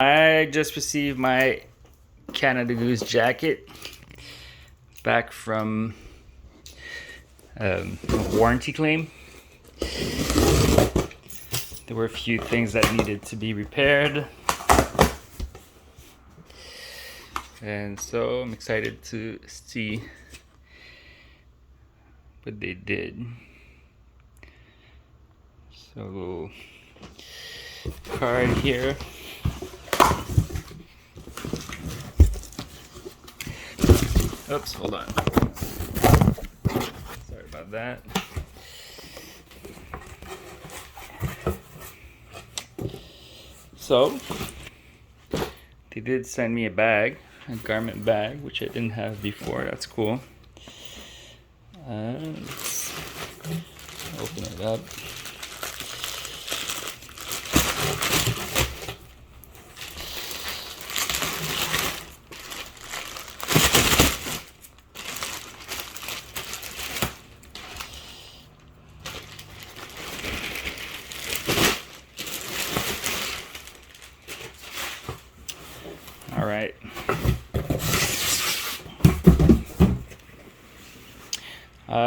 I just received my Canada Goose jacket back from a warranty claim. There were a few things that needed to be repaired, and so I'm excited to see what they did. So, card here. Oops, hold on. Sorry about that. So, they did send me a bag, a garment bag, which I didn't have before. That's cool. Let's open it up. All right.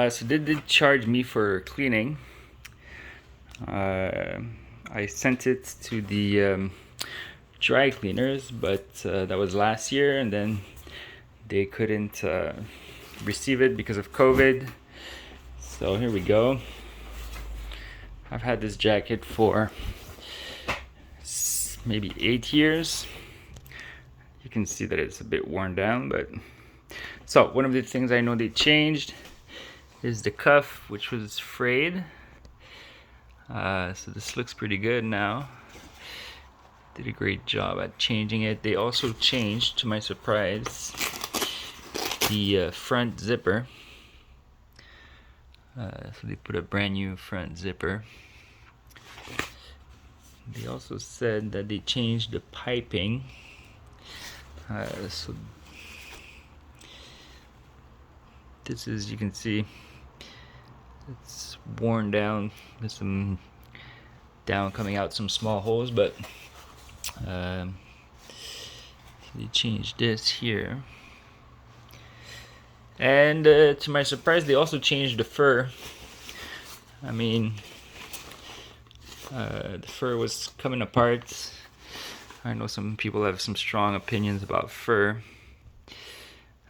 So they did charge me for cleaning. I sent it to the dry cleaners, but that was last year, and then they couldn't receive it because of COVID. So here we go. I've had this jacket for maybe 8 years. You can see that it's a bit worn down, but so one of the things I know they changed is the cuff, which was frayed. So this looks pretty good now. Did a great job at changing it. They also changed, to my surprise, the front zipper. So they put a brand new front zipper. They also said that they changed the piping. So this is, you can see, it's worn down. There's some down coming out, some small holes, but they changed this here. And to my surprise, they also changed the fur. I mean, the fur was coming apart. I know some people have some strong opinions about fur,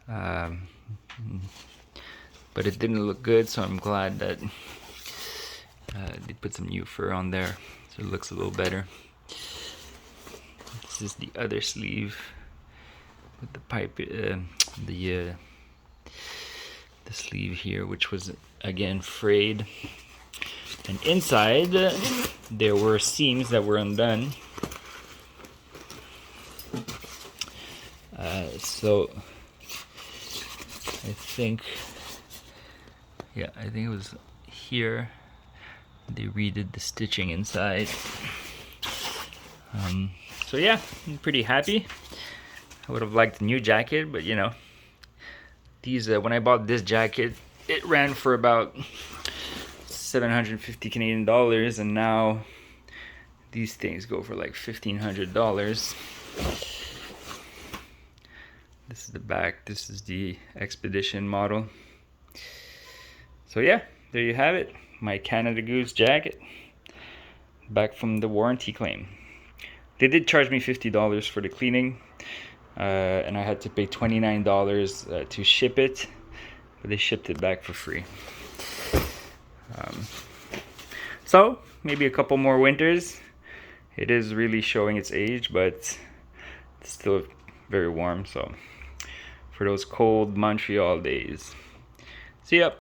but it didn't look good, so I'm glad that they put some new fur on there, so it looks a little better. This is the other sleeve with the pipe, the sleeve here, which was again frayed, and inside there were seams that were undone. So I think it was here they redid the stitching inside. So yeah, I'm pretty happy. I would have liked a new jacket, but you know, these when I bought this jacket, it ran for about 750 Canadian dollars, and now these things go for like $1,500. This is the back. This is the Expedition model. So yeah, there you have it. My Canada Goose jacket, back from the warranty claim. They did charge me $50 for the cleaning, and I had to pay $29 to ship it, but they shipped it back for free. So maybe a couple more winters. It is really showing its age, but it's still very warm, so for those cold Montreal days. See ya.